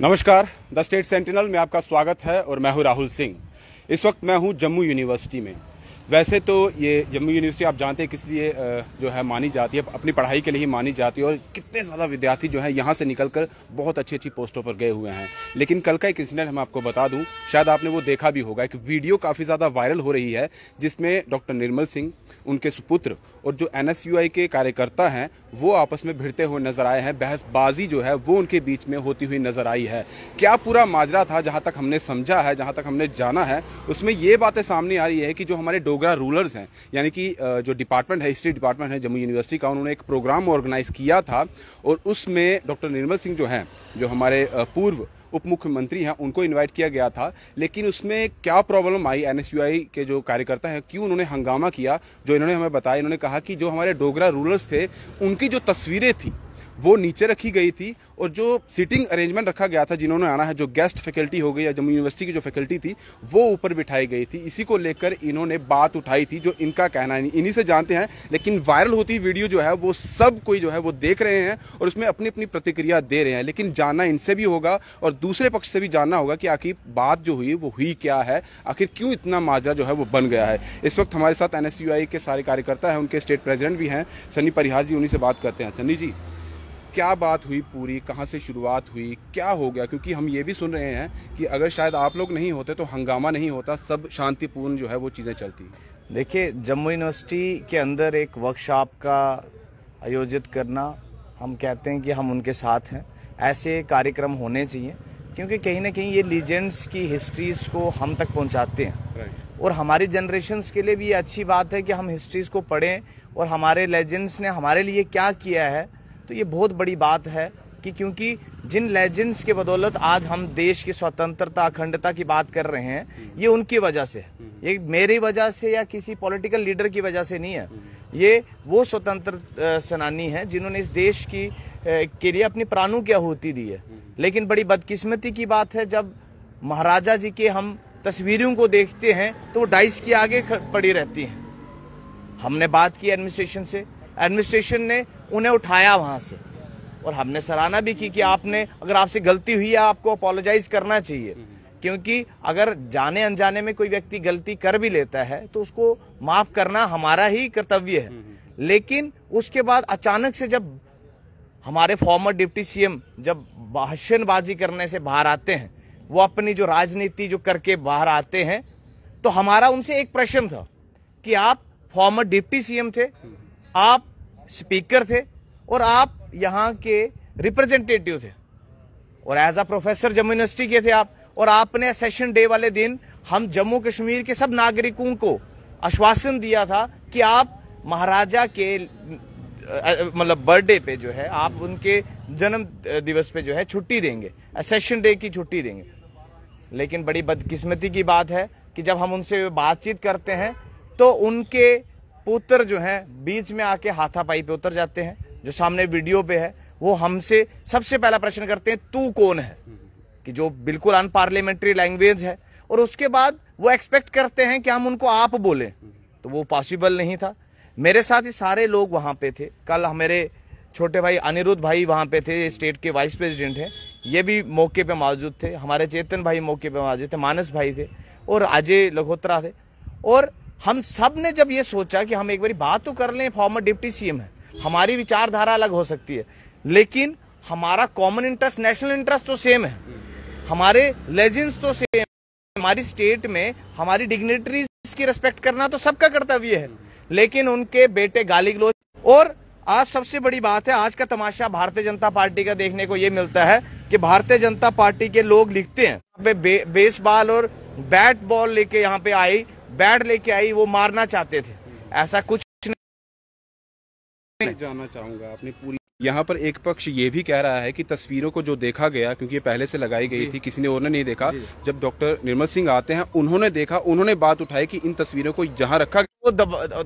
नमस्कार, the state sentinel में आपका स्वागत है और मैं हूं राहुल सिंह। इस वक्त मैं हूं जम्मू यूनिवर्सिटी में। वैसे तो ये जम्मू यूनिवर्सिटी आप जानते हैं किस लिए जो है मानी जाती है, अपनी पढ़ाई के लिए ही मानी जाती है और कितने ज़्यादा विद्यार्थी जो है यहाँ से निकलकर बहुत अच्छी अच्छी पोस्टों पर गए हुए हैं। लेकिन कल का एक इंसिडेंट मैं आपको बता दूं, शायद आपने वो देखा भी होगा। एक वीडियो काफ़ी ज़्यादा वायरल हो रही है जिसमें डॉक्टर निर्मल सिंह, उनके सुपुत्र और जो NSUI के कार्यकर्ता हैं वो आपस में भिड़ते हुए नजर आए हैं। बहसबाजी जो है वो उनके बीच में होती हुई नजर आई है। क्या पूरा माजरा था, जहां तक हमने समझा है, जहां तक हमने जाना है, उसमें ये बातें सामने आ रही है कि जो हमारे डोगरा रूलर्स हैं, यानी कि जो डिपार्टमेंट है, हिस्ट्री डिपार्टमेंट है जम्मू यूनिवर्सिटी का, उन्होंने एक प्रोग्राम ऑर्गेनाइज किया था और उसमें डॉक्टर निर्मल सिंह जो हैं, जो हमारे पूर्व उप मुख्यमंत्री हैं, उनको इनवाइट किया गया था। लेकिन उसमें क्या प्रॉब्लम आई, NSUI के जो कार्यकर्ता हैं क्यों उन्होंने हंगामा किया, जो इन्होंने हमें बताया। इन्होंने कहा कि जो हमारे डोगरा रूलर्स थे उनकी जो तस्वीरें थी वो नीचे रखी गई थी और जो सीटिंग अरेंजमेंट रखा गया था, जिन्होंने आना है, जो गेस्ट फैकल्टी हो गई या जम्मू यूनिवर्सिटी की जो फैकल्टी थी वो ऊपर बिठाई गई थी। इसी को लेकर इन्होंने बात उठाई थी, जो इनका कहना है, इन्हीं से जानते हैं। लेकिन वायरल होती वीडियो जो है वो सब कोई जो है वो देख रहे हैं और उसमें अपनी अपनी प्रतिक्रिया दे रहे हैं। लेकिन जानना इनसे भी होगा और दूसरे पक्ष से भी जानना होगा कि आखिर बात जो हुई वो हुई क्या है, आखिर क्यों इतना माजरा जो है वो बन गया है। इस वक्त हमारे साथ NSUI के सारे कार्यकर्ता हैं, उनके स्टेट प्रेसिडेंट भी हैं, सन्नी परिहार जी, उन्हीं से बात करते हैं। सन्नी जी, क्या बात हुई पूरी, कहाँ से शुरुआत हुई, क्या हो गया? क्योंकि हम ये भी सुन रहे हैं कि अगर शायद आप लोग नहीं होते तो हंगामा नहीं होता, सब शांतिपूर्ण जो है वो चीज़ें चलती। देखिए, जम्मू यूनिवर्सिटी के अंदर एक वर्कशॉप का आयोजित करना, हम कहते हैं कि हम उनके साथ हैं। ऐसे कार्यक्रम होने चाहिए क्योंकि कहीं ना कहीं ये लीजेंड्स की हिस्ट्रीज को हम तक पहुंचाते हैं और हमारी जनरेशन्स के लिए भी ये अच्छी बात है कि हम हिस्ट्रीज को पढ़ें और हमारे लेजेंड्स ने हमारे लिए क्या किया है। तो ये बहुत बड़ी बात है कि क्योंकि जिन लेजेंड्स के बदौलत आज हम देश की स्वतंत्रता, अखंडता की बात कर रहे हैं, ये उनकी वजह से है। ये मेरी वजह से या किसी पॉलिटिकल लीडर की वजह से नहीं है। ये वो स्वतंत्र सेनानी हैं जिन्होंने इस देश की के लिए अपनी प्राणों की आहुति दी है। लेकिन बड़ी बदकिस्मती की बात है, जब महाराजा जी के हम तस्वीरों को देखते हैं तो वो डाइस के आगे पड़ी रहती हैं। हमने बात की एडमिनिस्ट्रेशन से, एडमिनिस्ट्रेशन ने उन्हें उठाया वहां से और हमने सराहना भी की कि आपने, अगर आपसे गलती हुई है आपको अपोलोजाइज करना चाहिए। क्योंकि अगर जाने अनजाने में कोई व्यक्ति गलती कर भी लेता है तो उसको माफ करना हमारा ही कर्तव्य है। लेकिन उसके बाद अचानक से जब हमारे फॉर्मर डिप्टी CM जब भाषणबाजी करने से बाहर आते हैं, वो अपनी जो राजनीति जो करके बाहर आते हैं, तो हमारा उनसे एक प्रश्न था कि आप फॉर्मर डिप्टी CM थे, आप स्पीकर थे और आप यहाँ के रिप्रेजेंटेटिव थे और as a professor Jammu university के थे आप, और आपने सेशन डे वाले दिन हम जम्मू कश्मीर के सब नागरिकों को आश्वासन दिया था कि आप महाराजा के मतलब बर्थडे पे जो है आप उनके जन्म दिवस पे जो है छुट्टी देंगे, सेशन डे की छुट्टी देंगे। लेकिन बड़ी बदकिस्मती की बात है कि जब हम उनसे बातचीत करते हैं तो उनके पुत्र जो हैं बीच में आके हाथापाई पे उतर जाते हैं। जो सामने वीडियो पे है वो हमसे सबसे पहला प्रश्न करते हैं, तू कौन है, कि जो बिल्कुल अनपार्लियामेंट्री लैंग्वेज है, और उसके बाद वो एक्सपेक्ट करते हैं कि हम उनको आप बोलें, तो वो पॉसिबल नहीं था। मेरे साथ ही सारे लोग वहां पे थे। कल हमारे छोटे भाई अनिरुद्ध भाई वहां पे थे, स्टेट के वाइस प्रेसिडेंट हैं, ये भी मौके पे मौजूद थे। हमारे चेतन भाई मौके पे मौजूद थे, मानस भाई थे और अजय लखोत्रा थे। और हम सब ने जब ये सोचा कि हम एक बार बात तो कर लें, फॉर्मर डिप्टी CM है, हमारी विचारधारा अलग हो सकती है लेकिन हमारा कॉमन इंटरेस्ट, नेशनल इंटरेस्ट तो सेम है, हमारे लेजेंड्स तो सेम, हमारी स्टेट में हमारी डिग्निटरीज की रिस्पेक्ट करना तो सबका कर्तव्य है। लेकिन उनके बेटे गाली गलौज, और आज सबसे बड़ी बात है, आज का तमाशा भारतीय जनता पार्टी का देखने को ये मिलता है कि भारतीय जनता पार्टी के लोग लिखते हैं बेसबॉल और बैट बॉल लेके यहाँ पे आई, बैट लेके आई, वो मारना चाहते थे। ऐसा कुछ नहीं। जानना चाहूंगा अपनी पूरी, यहाँ पर एक पक्ष ये भी कह रहा है कि तस्वीरों को जो देखा गया, क्योंकि ये पहले से लगाई गई थी, किसी ने और ने नहीं देखा, जब डॉक्टर निर्मल सिंह आते हैं उन्होंने देखा, उन्होंने बात उठाई कि इन तस्वीरों को जहां रखा, वो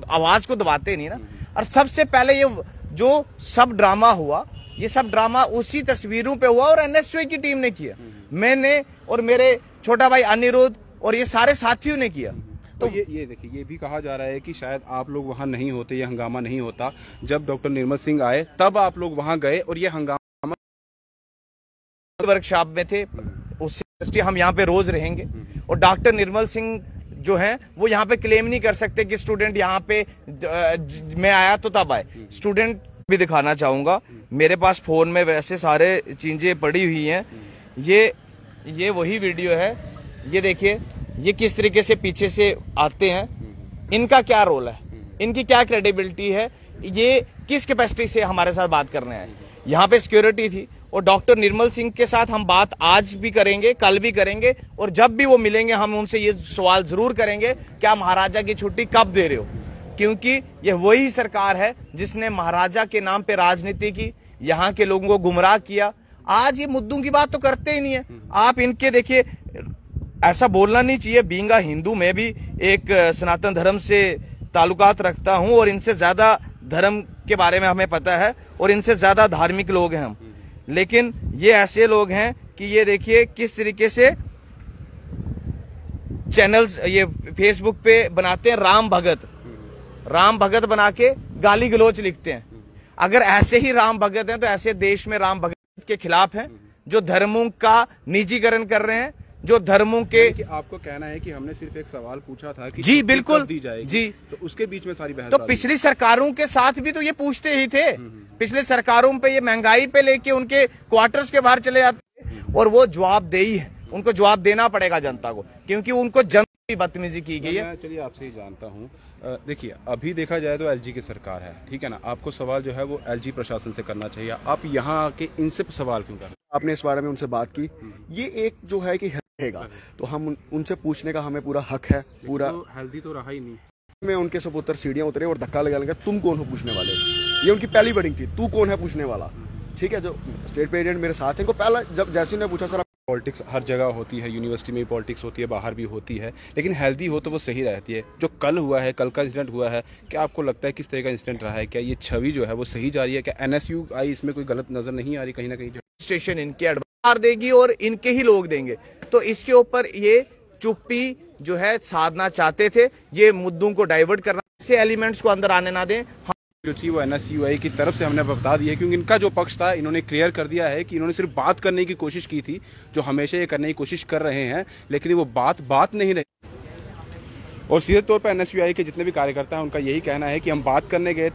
आवाज को दबाते नहीं ना। और सबसे पहले ये जो सब ड्रामा हुआ, ये सब ड्रामा उसी तस्वीरों पे हुआ और NSUI की टीम ने किया, मैंने और मेरे छोटा भाई अनिरुद्ध और ये सारे साथियों ने किया। तो ये देखिए, ये भी कहा जा रहा है कि शायद आप लोग वहां नहीं होते, ये हंगामा नहीं होता, जब डॉक्टर निर्मल सिंह आए तब आप लोग वहां गए और ये हंगामा वर्कशॉप में थे, उससे हम यहाँ पे रोज रहेंगे। और डॉक्टर निर्मल सिंह जो हैं वो यहाँ पे क्लेम नहीं कर सकते कि स्टूडेंट यहाँ पे मैं आया तो तब आए। स्टूडेंट भी दिखाना चाहूंगा, मेरे पास फोन में वैसे सारे चीजें पड़ी हुई हैं। ये वही वीडियो है, ये देखिए ये किस तरीके से पीछे से आते हैं, इनका क्या रोल है, इनकी क्या क्रेडिबिलिटी है, ये किस कैपेसिटी से हमारे साथ बात करने आए। यहाँ पे सिक्योरिटी थी और डॉक्टर निर्मल सिंह के साथ हम बात आज भी करेंगे, कल भी करेंगे, और जब भी वो मिलेंगे हम उनसे ये सवाल जरूर करेंगे क्या महाराजा की छुट्टी कब दे रहे हो, क्योंकि ये वही सरकार है जिसने महाराजा के नाम पे राजनीति की, यहाँ के लोगों को गुमराह किया। आज ये मुद्दों की बात तो करते ही नहीं है। आप इनके देखिए, ऐसा बोलना नहीं चाहिए, बीइंग अ हिंदू मैं भी एक सनातन धर्म से ताल्लुकात रखता हूं और इनसे ज्यादा धर्म के बारे में हमें पता है और इनसे ज्यादा धार्मिक लोग हैं हम, लेकिन ये ऐसे लोग हैं कि ये देखिए किस तरीके से चैनल्स ये फेसबुक पे बनाते हैं, राम भगत बना के गाली गलोच लिखते हैं। अगर ऐसे ही राम भगत हैं तो ऐसे देश में राम भगत के खिलाफ हैं जो धर्मों का निजीकरण कर रहे हैं, जो धर्मों के। कि आपको कहना है कि हमने सिर्फ एक सवाल पूछा था कि जी बिल्कुल दी जाएगी, जी, तो उसके बीच में सारी बहस। तो पिछली सरकारों के साथ भी तो ये पूछते ही थे। पिछले सरकारों पे ये महंगाई पे लेके उनके क्वार्टर्स के बाहर चले जाते और वो जवाबदेही है, उनको जवाब देना पड़ेगा जनता को, क्योंकि उनको जनता की बदतमीजी की गई है। चलिए आपसे ही जानता हूँ, देखिए अभी देखा जाए तो एलजी की सरकार है, ठीक है ना, आपको सवाल जो है वो एलजी प्रशासन से करना चाहिए, आप यहाँ आके इनसे सवाल क्यों कर रहे हैं? आपने इस बारे में उनसे बात की, ये एक जो है कि रहेगा तो हम उनसे पूछने का हमें पूरा हक है। पूरा तो हेल्दी तो रहा ही नहीं। में उनके सपुत्र सीढ़ियां उतरे और धक्का लगा तुम कौन हो पूछने वाले, ये उनकी पहली वर्डिंग थी, तू कौन है पूछने वाला। ठीक है, जो स्टेट प्रेसिडेंट मेरे साथ है, इनको पहला जब जैसे ने पूछा सर पॉलिटिक्स हर जगह होती है, यूनिवर्सिटी में भी पॉलिटिक्स होती है, बाहर भी होती है, लेकिन हेल्दी हो तो वो सही रहती है। जो कल हुआ है, कल का इंसिडेंट हुआ है, क्या आपको लगता है किस तरह का इंसिडेंट रहा है? क्या ये छवि जो है वो सही जा रही है? क्या NSUI इसमें कोई गलत नजर नहीं आ रही कहीं ना कहीं? स्टेशन इनके एडवार देगी और इनके ही लोग देंगे, तो इसके ऊपर ये चुप्पी जो है साधना चाहते थे, ये मुद्दों को डाइवर्ट करना, ऐसे एलिमेंट्स को अंदर आने ना दें। जो थी वो NSUI की तरफ से हमने बता दी है, क्योंकि इनका जो पक्ष था इन्होंने क्लियर कर दिया है कि इन्होंने सिर्फ बात करने की कोशिश की थी, जो हमेशा ये करने की कोशिश कर रहे हैं, लेकिन वो बात नहीं रही। और सीधे तौर पर NSUI के जितने भी कार्यकर्ता हैं उनका यही कहना है कि हम बात करने गए